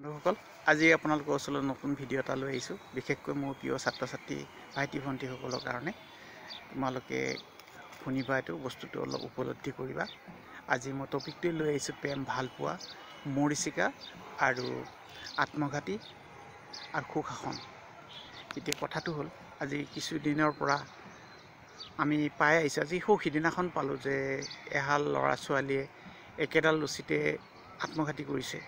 বন্ধুসকল, আজি আপোনালোকৰ ওচৰত নতুন ভিডিঅ' এটা লৈ আহিছোঁ। বিশেষকৈ মোৰ প্ৰিয় ছাত্ৰ ছাত্ৰী ভাইটি ভণ্টিসকলৰ কাৰণে তোমালোকে শুনিবা, এইটো বস্তুটো অলপ উপলব্ধি কৰিবা। আজি মই টপিকটো লৈ আহিছোঁ প্ৰেম, ভালপোৱা, মৰীচিকা আৰু আত্মঘাতী আৰু সুশাসন। এতিয়া কথাটো হ'ল, আজি কিছুদিনৰ পৰা আমি পাই আহিছোঁ, আজি সিদিনাখন পালোঁ যে এহাল ল'ৰা ছোৱালীয়ে একেডাল ৰছীতে আত্মঘাতী কৰিছে,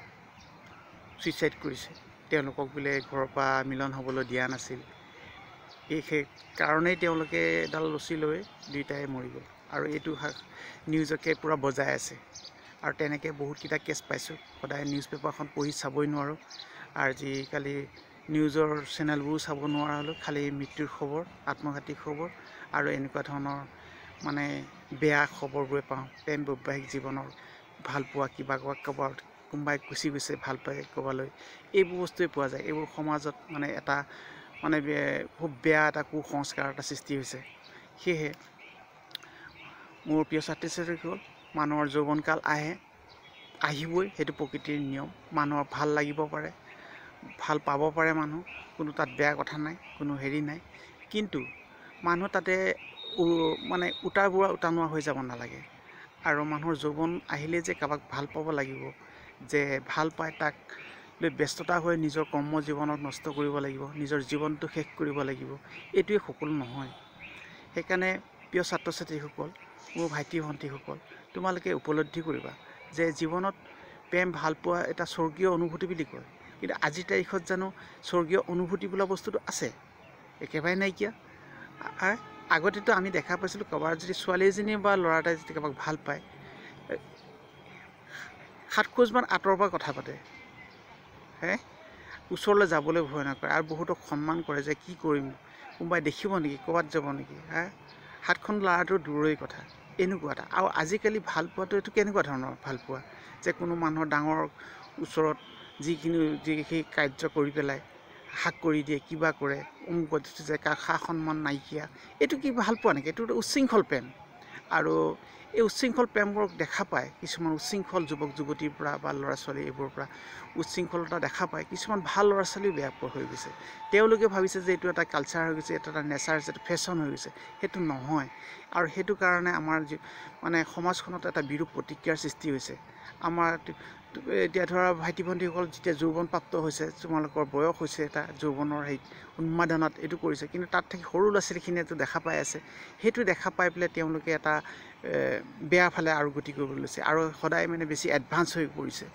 ছুইচাইড কৰিছে। তেওঁলোকক বোলে ঘৰৰ পৰা মিলন হ'বলৈ দিয়া নাছিল, সেই কাৰণেই তেওঁলোকে এডাল ৰছী লৈ দুয়োটাই মৰি গ'ল। আৰু এইটো নিউজকে পূৰা বজাই আছে। আৰু তেনেকৈ বহুতকেইটা কেছ পাইছোঁ। সদায় নিউজ পেপাৰখন পঢ়ি চাবই নোৱাৰোঁ, আৰু আজিকালি নিউজৰ চেনেলবোৰো চাব নোৱাৰা হ'লোঁ। খালি মৃত্যুৰ খবৰ, আত্মঘাতী খবৰ আৰু এনেকুৱা ধৰণৰ মানে বেয়া খবৰবোৰে পাওঁ। প্ৰেম বৈবাহিক জীৱনৰ ভালপোৱা, কিবা ক'ৰবাত কোনোবাই গুচি গৈছে ভাল পাই ক'ৰবালৈ, এইবোৰ বস্তুৱে পোৱা যায়। এইবোৰ সমাজত মানে এটা মানে খুব বেয়া এটা কুসংস্কাৰ এটা সৃষ্টি হৈছে। সেয়েহে মোৰ প্ৰিয় ছাত্ৰ ছাত্ৰীসকল, মানুহৰ যৌৱনকাল আহিবই, সেইটো প্ৰকৃতিৰ নিয়ম। মানুহৰ ভাল লাগিব পাৰে, ভাল পাব পাৰে মানুহ, কোনো তাত বেয়া কথা নাই, কোনো হেৰি নাই। কিন্তু মানুহ তাতে মানে উটানোৱা হৈ যাব নালাগে। আৰু মানুহৰ যৌৱন আহিলে যে কাৰোবাক ভাল পাব লাগিব, যে ভাল পাই তাক লৈ ব্যস্ততা হৈ নিজৰ কৰ্ম জীৱনত নষ্ট কৰিব লাগিব, নিজৰ জীৱনটো শেষ কৰিব লাগিব, এইটোৱে সকলো নহয়। সেইকাৰণে প্ৰিয় ছাত্ৰ ছাত্ৰীসকল, মোৰ ভাইটি ভণ্টিসকল, তোমালোকে উপলব্ধি কৰিবা যে জীৱনত প্ৰেম ভালপোৱা এটা স্বৰ্গীয় অনুভূতি বুলি কয়। কিন্তু আজিৰ তাৰিখত জানো স্বৰ্গীয় অনুভূতি বোলা বস্তুটো আছে? একেবাৰে নাইকিয়া। আগতেতো আমি দেখা পাইছিলোঁ, কাৰোবাৰ যদি ছোৱালী এজনী বা ল'ৰা এটাই যদি কাৰোবাক ভাল পায়, 7 খোজমান আঁতৰৰ পৰা কথা পাতে, ওচৰলৈ যাবলৈ ভয় নকৰে, আৰু বহুতক সন্মান কৰে যে কি কৰিম, কোনোবাই দেখিব নেকি, ক'ৰবাত যাব নেকি, 7খন ল'ৰাটো দূৰৰে কথা, এনেকুৱা এটা। আৰু আজিকালি ভালপোৱাটো এইটো কেনেকুৱা ধৰণৰ ভালপোৱা, যে কোনো মানুহৰ ডাঙৰ ওচৰত যিখিনি কাৰ্য কৰি পেলাই হাক কৰি দিয়ে, কিবা কৰে, অমুকত যে সা সন্মান নাইকিয়া, এইটো কি ভালপোৱা নেকি? এইটো উচ্ছৃংখল প্ৰেম। আৰু এই উচ্ছৃংখল প্ৰেমবোৰক দেখা পায় কিছুমান উচ্ছৃংখল যুৱক যুৱতীৰ পৰা বা ল'ৰা ছোৱালী, এইবোৰৰ পৰা উচ্ছৃংখলতা দেখা পায় কিছুমান ভাল ল'ৰা ছোৱালীও বেয়া হৈ গৈছে। তেওঁলোকে ভাবিছে যে এইটো এটা কালচাৰ হৈ গৈছে, এইটো এটা নেচাৰ হৈছে, ফেশ্বন হৈ গৈছে। সেইটো নহয়। আৰু সেইটো কাৰণে আমাৰ মানে সমাজখনত এটা বিৰূপ প্ৰতিক্ৰিয়াৰ সৃষ্টি হৈছে। আমাৰ এতিয়া ধৰা ভাইটি ভণ্টিসকল যেতিয়া যৌৱনপ্ৰাপ্ত হৈছে, তোমালোকৰ বয়স হৈছে এটা যৌৱনৰ উন্মাদনাত এইটো কৰিছে, কিন্তু তাত থাকি সৰু ল'ৰা ছোৱালীখিনিয়েতো দেখা পাই আছে। সেইটো দেখা পাই পেলাই তেওঁলোকে এটা বেয়া ফালে আৰু গতি কৰিবলৈ লৈছে, আৰু সদায় মানে বেছি এডভান্স হৈ পৰিছে।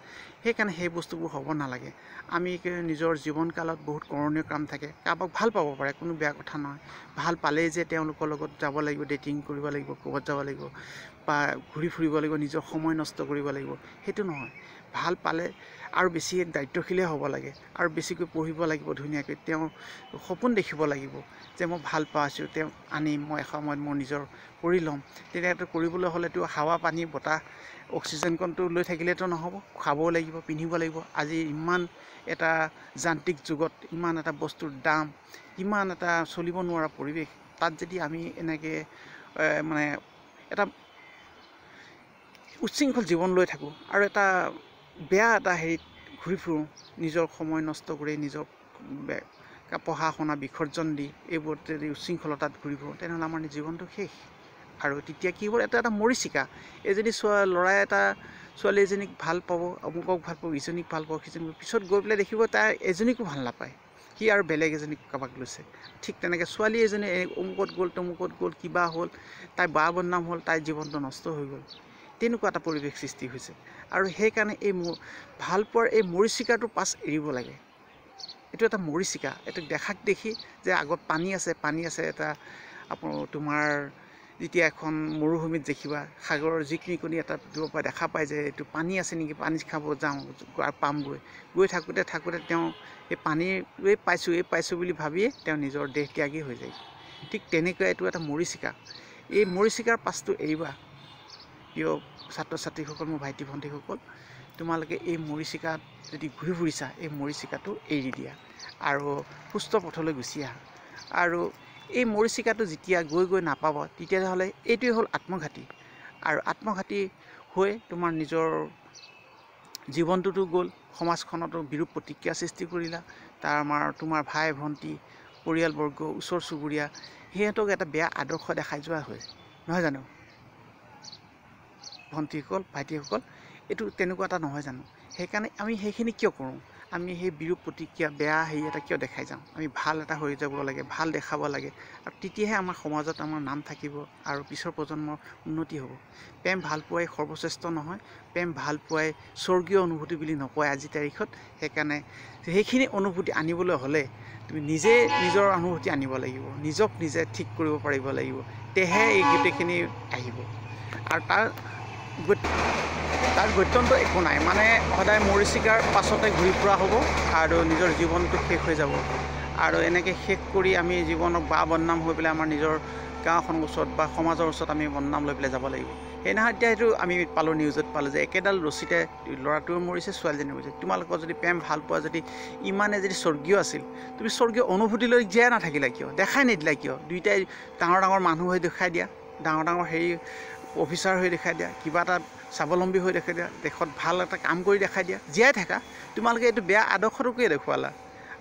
সেইকাৰণে সেই বস্তুবোৰ হ'ব নালাগে। আমি নিজৰ জীৱনকালত বহুত কৰণীয় কাম থাকে। কাৰোবাক ভাল পাব পাৰে, কোনো বেয়া কথা নহয়। ভাল পালেই যে তেওঁলোকৰ লগত যাব লাগিব, ডেটিং কৰিব লাগিব, ক'ৰবাত যাব লাগিব বা ঘূৰি ফুৰিব লাগিব, নিজৰ সময় নষ্ট কৰিব লাগিব, সেইটো নহয়। ভাল পালে আৰু বেছি দায়িত্বশীলে হ'ব লাগে, আৰু বেছিকৈ পঢ়িব লাগিব ধুনীয়াকৈ। তেওঁ সপোন দেখিব লাগিব যে মই ভাল পাইছোঁ, তেওঁক আনিম, মই এসময়ত মোৰ নিজৰ কৰি ল'ম। তেতিয়াতো কৰিবলৈ হ'লেতো হাৱা পানী বতাহ অক্সিজেনকণটো লৈ থাকিলেতো নহ'ব, খাবও লাগিব, পিন্ধিব লাগিব। আজি ইমান এটা যান্ত্ৰিক যুগত ইমান এটা বস্তুৰ দাম, ইমান এটা চলিব নোৱাৰা পৰিৱেশ, তাত যদি আমি এনেকৈ মানে এটা উচ্ছৃংখল জীৱন লৈ থাকোঁ, আৰু এটা বেয়া এটা হেৰিত ঘূৰি ফুৰোঁ, নিজৰ সময় নষ্ট কৰি, নিজৰ পঢ়া শুনা বিসৰ্জন দি এইবোৰত যদি উচ্ছৃংখলতাত ঘূৰি ফুৰোঁ, তেনেহ'লে আমাৰ জীৱনটো শেষ। আৰু তেতিয়া কি হ'ব, এটা মৰীচিকা। এজনী ল'ৰাই এটা ছোৱালী এজনীক ভাল পাব, অমুকক ভাল পাব, ইজনীক ভাল পাব, সিজনীক, পিছত গৈ পেলাই দেখিব তাই এজনীকো ভাল নাপায়, সি আৰু বেলেগ এজনীক কাৰোবাক লৈছে। ঠিক তেনেকৈ ছোৱালী এজনী অমুকত গ'ল, তমুকত গ'ল, কিবা হ'ল, তাই বেয়া বদনাম হ'ল, তাইৰ জীৱনটো নষ্ট হৈ গ'ল। তেনেকুৱা এটা পৰিৱেশ সৃষ্টি হৈছে। আৰু সেইকাৰণে এই ভালপোৱাৰ এই মৰীচিকাটো পাছ এৰিব লাগে। এইটো এটা মৰীচিকা। এইটো দেখাক দেখি যে আগত পানী আছে এটা তোমাৰ যেতিয়া এখন মৰুভূমিত দেখিবা, সাগৰৰ যিকোনি এটা দূৰৰ পৰা দেখা পায় যে এইটো পানী আছে নেকি, পানী খাব যাওঁ, পামগৈ। গৈ থাকোঁতে তেওঁ এই পানীৰে পাইছোঁ বুলি ভাবিয়ে তেওঁ নিজৰ দেহ ত্যাগী হৈ যায়। ঠিক তেনেকৈ এইটো এটা মৰীচিকা। এই মৰীচিকাৰ পাছটো এৰিবা। প্ৰিয় ছাত্ৰ ছাত্ৰীসকল, মোৰ ভাইটি ভণ্টিসকল, তোমালোকে এই মৰীচিকাত যদি ঘূৰি ফুৰিছা, এই মৰীচিকাটো এৰি দিয়া আৰু সুস্থ পথলৈ গুচি আহা। আৰু এই মৰীচিকাটো যেতিয়া গৈ নাপাব, তেতিয়াহ'লে এইটোৱে হ'ল আত্মঘাতী। আৰু আত্মঘাতী হৈ তোমাৰ নিজৰ জীৱনটোতো গ'ল, সমাজখনতো বিৰূপ প্ৰতিক্ৰিয়া সৃষ্টি কৰিলা তোমাৰ ভাই ভণ্টি পৰিয়ালবৰ্গ ওচৰ চুবুৰীয়া সিহঁতক এটা বেয়া আদৰ্শ দেখাই যোৱা হয় নহয় জানো ভণ্টিসকল ভাইটিসকল এইটো তেনেকুৱা এটা নহয় জানো সেইকাৰণে আমি সেইখিনি কিয় কৰোঁ আমি সেই বিৰূপ প্ৰতিক্ৰিয়া বেয়া হেৰি এটা কিয় দেখাই যাওঁ আমি ভাল এটা হৈ যাব লাগে ভাল দেখাব লাগে আৰু তেতিয়াহে আমাৰ সমাজত আমাৰ নাম থাকিব আৰু পিছৰ প্ৰজন্মৰ উন্নতি হ'ব প্ৰেম ভাল পোৱাই সৰ্বশ্ৰেষ্ঠ নহয় প্ৰেম ভাল পোৱাই স্বৰ্গীয় অনুভূতি বুলি নকয় আজিৰ তাৰিখত সেইকাৰণে সেইখিনি অনুভূতি আনিবলৈ হ'লে তুমি নিজে নিজৰ অনুভূতি আনিব লাগিব নিজক নিজে ঠিক কৰিব পাৰিব লাগিব তেহে এই গোটেইখিনি আহিব আৰু তাৰ গত্যন্ত একো নাই মানে সদায় মৰিচিকাৰ পাছতে ঘূৰি ফুৰা হ'ব আৰু নিজৰ জীৱনটো শেষ হৈ যাব আৰু এনেকৈ শেষ কৰি আমি জীৱনক বা বদনাম হৈ পেলাই আমাৰ নিজৰ গাঁওখনৰ ওচৰত বা সমাজৰ ওচৰত আমি বদনাম লৈ পেলাই যাব লাগিব সেইদিনাখন এতিয়া সেইটো আমি পালোঁ নিউজত পালোঁ যে একেডাল ৰছীতে ল'ৰাটোও মৰিছে ছোৱালীজনী মৰিছে তোমালোকৰ যদি প্ৰেম ভাল পোৱা যদি ইমানে যদি স্বৰ্গীয় আছিল তুমি স্বৰ্গীয় অনুভূতি লৈ জীয়াই নাথাকিলা কিয় দেখাই নিদিলা কিয় দুইটাই ডাঙৰ ডাঙৰ মানুহ হৈ দেখাই দিয়া ডাঙৰ ডাঙৰ হেৰি অফিচাৰ হৈ দেখাই দিয়া কিবা এটা স্বাৱলম্বী হৈ দেখাই দিয়া দেশত ভাল এটা কাম কৰি দেখাই দিয়া জীয়াই থাকা তোমালোকে এইটো বেয়া আদৰ্শটোকে দেখুৱালা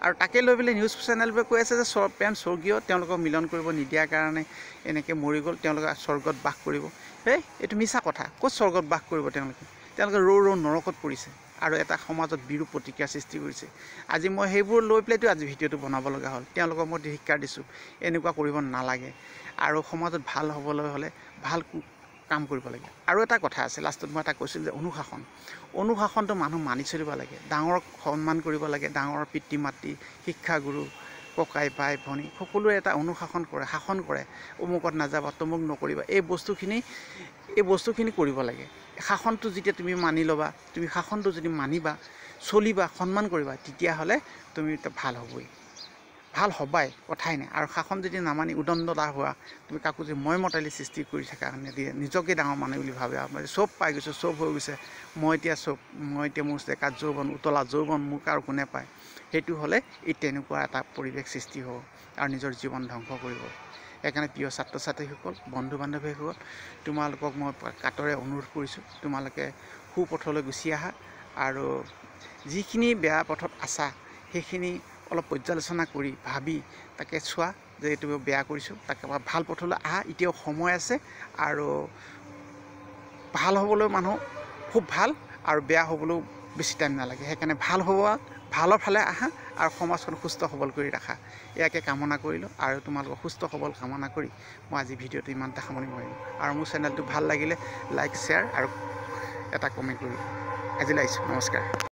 আৰু তাকে লৈ পেলাই নিউজ চেনেলবোৰে কৈ আছে যে প্ৰেম স্বৰ্গীয় তেওঁলোকক মিলন কৰিব নিদিয়াৰ কাৰণে এনেকৈ মৰি গ'ল তেওঁলোকে স্বৰ্গত বাস কৰিব এইটো মিছা কথা ক'ত স্বৰ্গত বাস কৰিব তেওঁলোকে ৰৌ নৰকত পৰিছে আৰু এটা সমাজত বিৰূপ প্ৰতিক্ৰিয়া সৃষ্টি কৰিছে আজি মই সেইবোৰ লৈ পেলাইতো আজি ভিডিঅ'টো বনাব লগা হ'ল তেওঁলোকক মই ধিক্কাৰ দিছোঁ এনেকুৱা কৰিব নালাগে আৰু সমাজত ভাল হ'বলৈ হ'লে ভাল কাম কৰিব লাগে আৰু এটা কথা আছে লাষ্টত মই এটা কৈছিলোঁ যে অনুশাসনটো মানুহ মানি চলিব লাগে ডাঙৰক সন্মান কৰিব লাগে ডাঙৰ পিতৃ মাতৃ শিক্ষাগুৰু ককাই ভাই ভনী সকলোৱে এটা অনুশাসন কৰে শাসন কৰে অমুকত নাযাবা তমুক নকৰিবা এই বস্তুখিনি কৰিব লাগে শাসনটো যেতিয়া তুমি মানি ল'বা তুমি শাসনটো যদি মানিবা চলিবা সন্মান কৰিবা তেতিয়াহ'লে তুমি ভাল হ'বাই কথাই নাই আৰু শাসন যদি নামানি উদণ্ডতা হোৱা তুমি কাকো যদি মতালি সৃষ্টি কৰি থকা নিজকে ডাঙৰ মানুহ বুলি ভাবে চব পাই গৈছোঁ চব হৈ গৈছে মই এতিয়া মোৰ ডেকা যৌৱন উতলা যৌৱন মোক আৰু কোনে পায় সেইটো হ'লে এই তেনেকুৱা এটা পৰিৱেশ সৃষ্টি হ'ব আৰু নিজৰ জীৱন ধ্বংস কৰিব সেইকাৰণে প্ৰিয় ছাত্ৰ ছাত্ৰীসকল বন্ধু বান্ধৱীসকল তোমালোকক মই কাটৰে অনুৰোধ কৰিছোঁ তোমালোকে সুপথলৈ গুচি আহা আৰু যিখিনি বেয়া পথত আছা সেইখিনি অলপ পৰ্যালোচনা কৰি ভাবি তাকে চোৱা যে এইটো বেয়া কৰিছোঁ তাকে ভাল পথলৈ আহা এতিয়াও সময় আছে আৰু ভাল হ'বলৈ মানুহ খুব ভাল আৰু বেয়া হ'বলৈও বেছি টাইম নালাগে সেইকাৰণে ভাল হ'ব ভালৰ ফালে আহা আৰু সমাজখন সুস্থ সবল কৰি ৰাখা ইয়াকে কামনা কৰিলোঁ আৰু তোমালোকক সুস্থ সবল কামনা কৰি মই আজি ভিডিঅ'টো ইমানতে সামৰণি মাৰিলোঁ আৰু মোৰ চেনেলটো ভাল লাগিলে লাইক শ্বেয়াৰ আৰু এটা কমেণ্ট কৰি আজিলৈ আহিছোঁ নমস্কাৰ।